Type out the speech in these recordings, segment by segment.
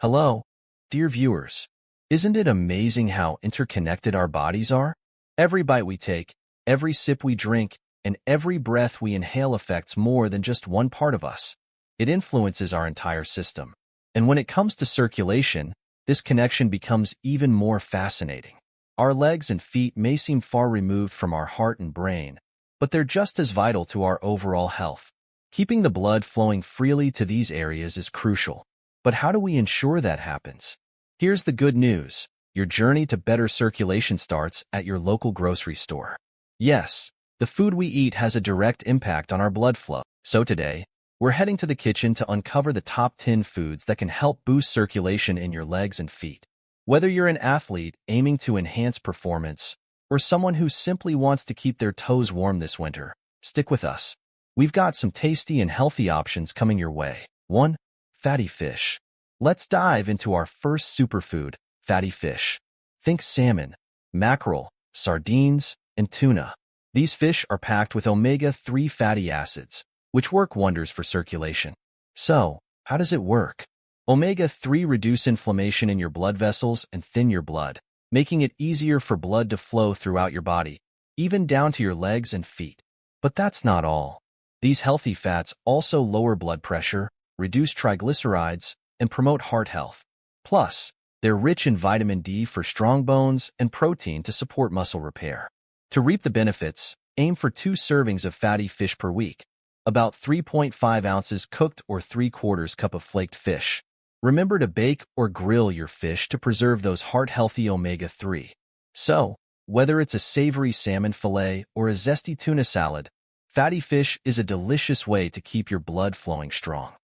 Hello, dear viewers. Isn't it amazing how interconnected our bodies are? Every bite we take, every sip we drink, and every breath we inhale affects more than just one part of us. It influences our entire system. And when it comes to circulation, this connection becomes even more fascinating. Our legs and feet may seem far removed from our heart and brain, but they're just as vital to our overall health. Keeping the blood flowing freely to these areas is crucial. But how do we ensure that happens? Here's the good news. Your journey to better circulation starts at your local grocery store. Yes, the food we eat has a direct impact on our blood flow. So today, we're heading to the kitchen to uncover the top 10 foods that can help boost circulation in your legs and feet. Whether you're an athlete aiming to enhance performance or someone who simply wants to keep their toes warm this winter, stick with us. We've got some tasty and healthy options coming your way. 1. Fatty fish. Let's dive into our first superfood, fatty fish. Think salmon, mackerel, sardines, and tuna. These fish are packed with omega-3 fatty acids, which work wonders for circulation. So, how does it work? Omega-3 reduce inflammation in your blood vessels and thin your blood, making it easier for blood to flow throughout your body, even down to your legs and feet. But that's not all. These healthy fats also lower blood pressure, reduce triglycerides, and promote heart health. Plus, they're rich in vitamin D for strong bones and protein to support muscle repair. To reap the benefits, aim for 2 servings of fatty fish per week, about 3.5 ounces cooked or 3/4 cup of flaked fish. Remember to bake or grill your fish to preserve those heart-healthy omega-3. So, whether it's a savory salmon fillet or a zesty tuna salad, fatty fish is a delicious way to keep your blood flowing strong.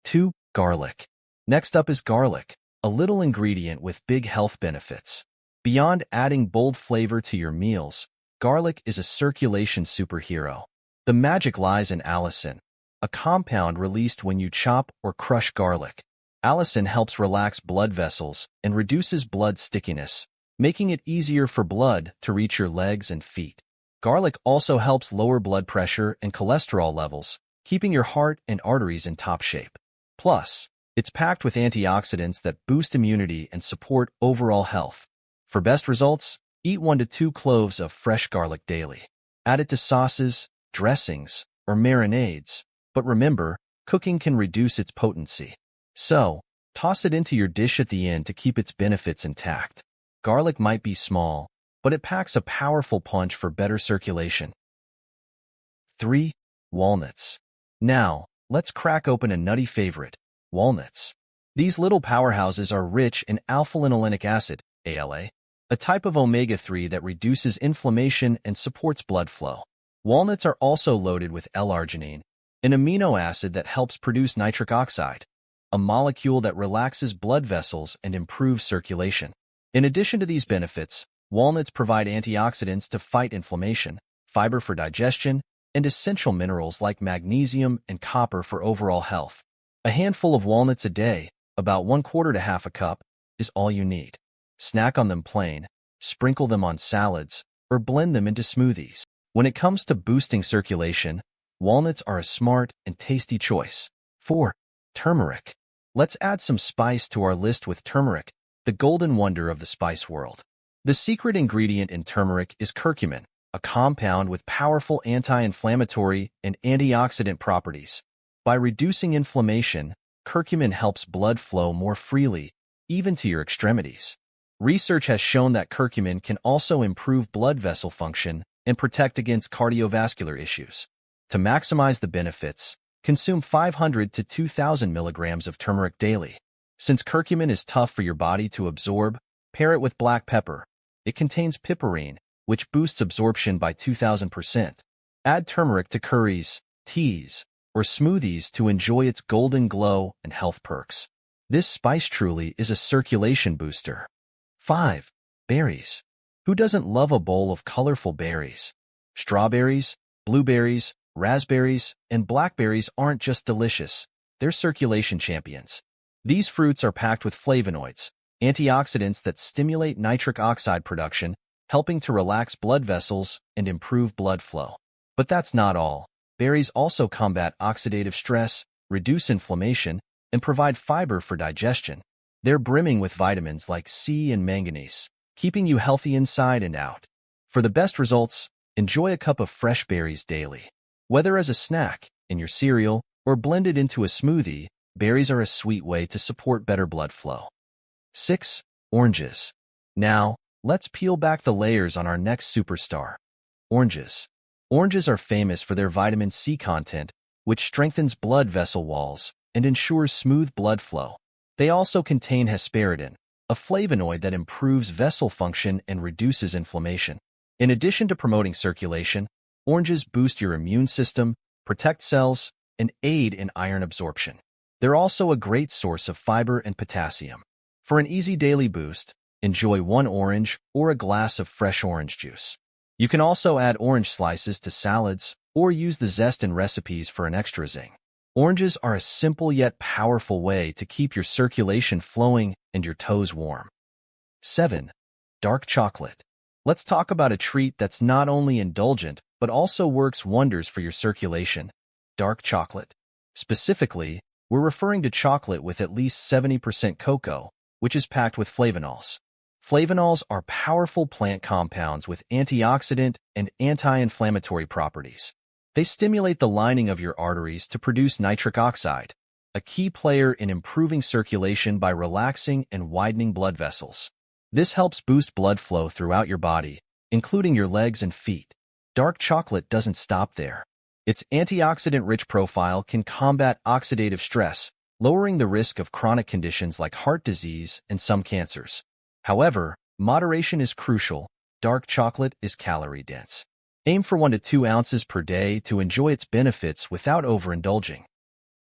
2. Garlic. Next up is garlic, a little ingredient with big health benefits. Beyond adding bold flavor to your meals, garlic is a circulation superhero. The magic lies in allicin, a compound released when you chop or crush garlic. Allicin helps relax blood vessels and reduces blood stickiness, making it easier for blood to reach your legs and feet. Garlic also helps lower blood pressure and cholesterol levels, keeping your heart and arteries in top shape. Plus, it's packed with antioxidants that boost immunity and support overall health. For best results, eat 1 to 2 cloves of fresh garlic daily. Add it to sauces, dressings, or marinades. But remember, cooking can reduce its potency. So, toss it into your dish at the end to keep its benefits intact. Garlic might be small, but it packs a powerful punch for better circulation. 3. Walnuts. Now, let's crack open a nutty favorite, walnuts. These little powerhouses are rich in alpha-linolenic acid, ALA, a type of omega-3 that reduces inflammation and supports blood flow. Walnuts are also loaded with L-arginine, an amino acid that helps produce nitric oxide, a molecule that relaxes blood vessels and improves circulation. In addition to these benefits, walnuts provide antioxidants to fight inflammation, fiber for digestion, and essential minerals like magnesium and copper for overall health. A handful of walnuts a day, about 1/4 to half a cup, is all you need. Snack on them plain, sprinkle them on salads, or blend them into smoothies. When it comes to boosting circulation, walnuts are a smart and tasty choice. 4. Turmeric. Let's add some spice to our list with turmeric, the golden wonder of the spice world. The secret ingredient in turmeric is curcumin, a compound with powerful anti-inflammatory and antioxidant properties. By reducing inflammation, curcumin helps blood flow more freely, even to your extremities. Research has shown that curcumin can also improve blood vessel function and protect against cardiovascular issues. To maximize the benefits, consume 500 to 2,000 milligrams of turmeric daily. Since curcumin is tough for your body to absorb, pair it with black pepper. It contains piperine, which boosts absorption by 2,000%. Add turmeric to curries, teas, or smoothies to enjoy its golden glow and health perks. This spice truly is a circulation booster. 5. Berries. Who doesn't love a bowl of colorful berries? Strawberries, blueberries, raspberries, and blackberries aren't just delicious, they're circulation champions. These fruits are packed with flavonoids, antioxidants that stimulate nitric oxide production, helping to relax blood vessels and improve blood flow. But that's not all. Berries also combat oxidative stress, reduce inflammation, and provide fiber for digestion. They're brimming with vitamins like C and manganese, keeping you healthy inside and out. For the best results, enjoy a cup of fresh berries daily. Whether as a snack, in your cereal, or blended into a smoothie, berries are a sweet way to support better blood flow. 6. Oranges. Now, let's peel back the layers on our next superstar. Oranges. Oranges are famous for their vitamin C content, which strengthens blood vessel walls and ensures smooth blood flow. They also contain hesperidin, a flavonoid that improves vessel function and reduces inflammation. In addition to promoting circulation, oranges boost your immune system, protect cells, and aid in iron absorption. They're also a great source of fiber and potassium. For an easy daily boost, enjoy one orange or a glass of fresh orange juice. You can also add orange slices to salads or use the zest in recipes for an extra zing. Oranges are a simple yet powerful way to keep your circulation flowing and your toes warm. 7. Dark chocolate. Let's talk about a treat that's not only indulgent, but also works wonders for your circulation. Dark chocolate. Specifically, we're referring to chocolate with at least 70% cocoa, which is packed with flavonols. Flavonols are powerful plant compounds with antioxidant and anti-inflammatory properties. They stimulate the lining of your arteries to produce nitric oxide, a key player in improving circulation by relaxing and widening blood vessels. This helps boost blood flow throughout your body, including your legs and feet. Dark chocolate doesn't stop there. Its antioxidant-rich profile can combat oxidative stress, lowering the risk of chronic conditions like heart disease and some cancers. However, moderation is crucial. Dark chocolate is calorie-dense. Aim for 1 to 2 ounces per day to enjoy its benefits without overindulging.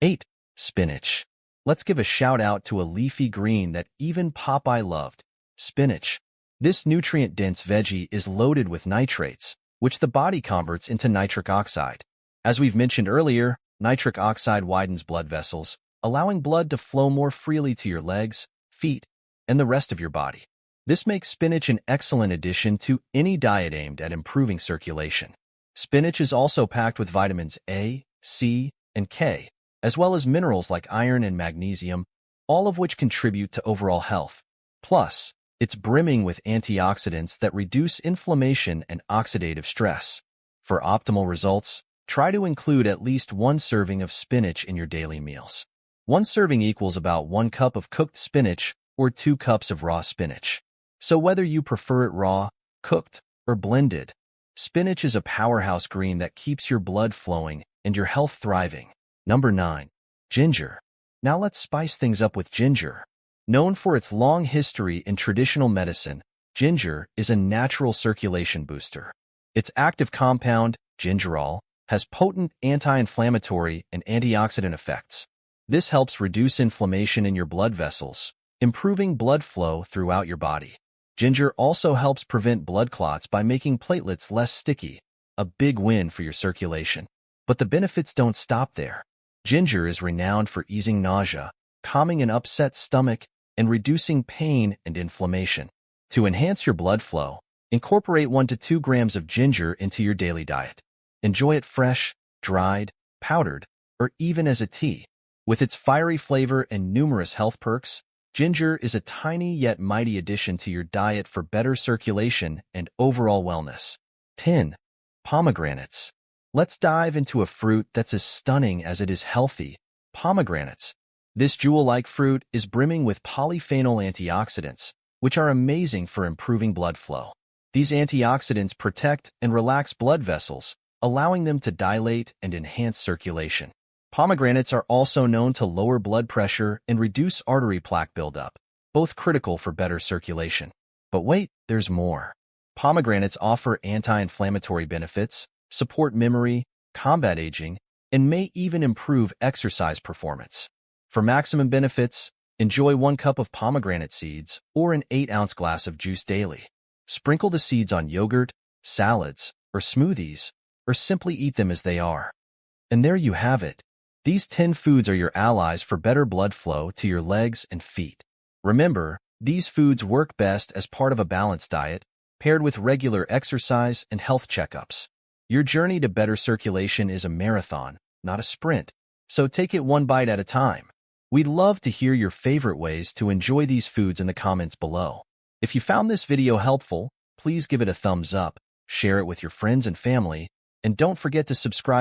8. Spinach. Let's give a shout-out to a leafy green that even Popeye loved. Spinach. This nutrient-dense veggie is loaded with nitrates, which the body converts into nitric oxide. As we've mentioned earlier, nitric oxide widens blood vessels, allowing blood to flow more freely to your legs, feet, and the rest of your body. This makes spinach an excellent addition to any diet aimed at improving circulation. Spinach is also packed with vitamins A, C, and K, as well as minerals like iron and magnesium, all of which contribute to overall health. Plus, it's brimming with antioxidants that reduce inflammation and oxidative stress. For optimal results, try to include at least 1 serving of spinach in your daily meals. 1 serving equals about 1 cup of cooked spinach or 2 cups of raw spinach. So whether you prefer it raw, cooked, or blended, spinach is a powerhouse green that keeps your blood flowing and your health thriving. Number 9. Ginger. Now let's spice things up with ginger. Known for its long history in traditional medicine, ginger is a natural circulation booster. Its active compound, gingerol, has potent anti-inflammatory and antioxidant effects. This helps reduce inflammation in your blood vessels, improving blood flow throughout your body. Ginger also helps prevent blood clots by making platelets less sticky, a big win for your circulation. But the benefits don't stop there. Ginger is renowned for easing nausea, calming an upset stomach, and reducing pain and inflammation. To enhance your blood flow, incorporate 1 to 2 grams of ginger into your daily diet. Enjoy it fresh, dried, powdered, or even as a tea. With its fiery flavor and numerous health perks, ginger is a tiny yet mighty addition to your diet for better circulation and overall wellness. 10. Pomegranates. Let's dive into a fruit that's as stunning as it is healthy. Pomegranates. This jewel-like fruit is brimming with polyphenol antioxidants, which are amazing for improving blood flow. These antioxidants protect and relax blood vessels, allowing them to dilate and enhance circulation. Pomegranates are also known to lower blood pressure and reduce artery plaque buildup, both critical for better circulation. But wait, there's more. Pomegranates offer anti-inflammatory benefits, support memory, combat aging, and may even improve exercise performance. For maximum benefits, enjoy 1 cup of pomegranate seeds or an 8-ounce glass of juice daily. Sprinkle the seeds on yogurt, salads, or smoothies, or simply eat them as they are. And there you have it. These 10 foods are your allies for better blood flow to your legs and feet. Remember, these foods work best as part of a balanced diet, paired with regular exercise and health checkups. Your journey to better circulation is a marathon, not a sprint, so take it 1 bite at a time. We'd love to hear your favorite ways to enjoy these foods in the comments below. If you found this video helpful, please give it a thumbs up, share it with your friends and family, and don't forget to subscribe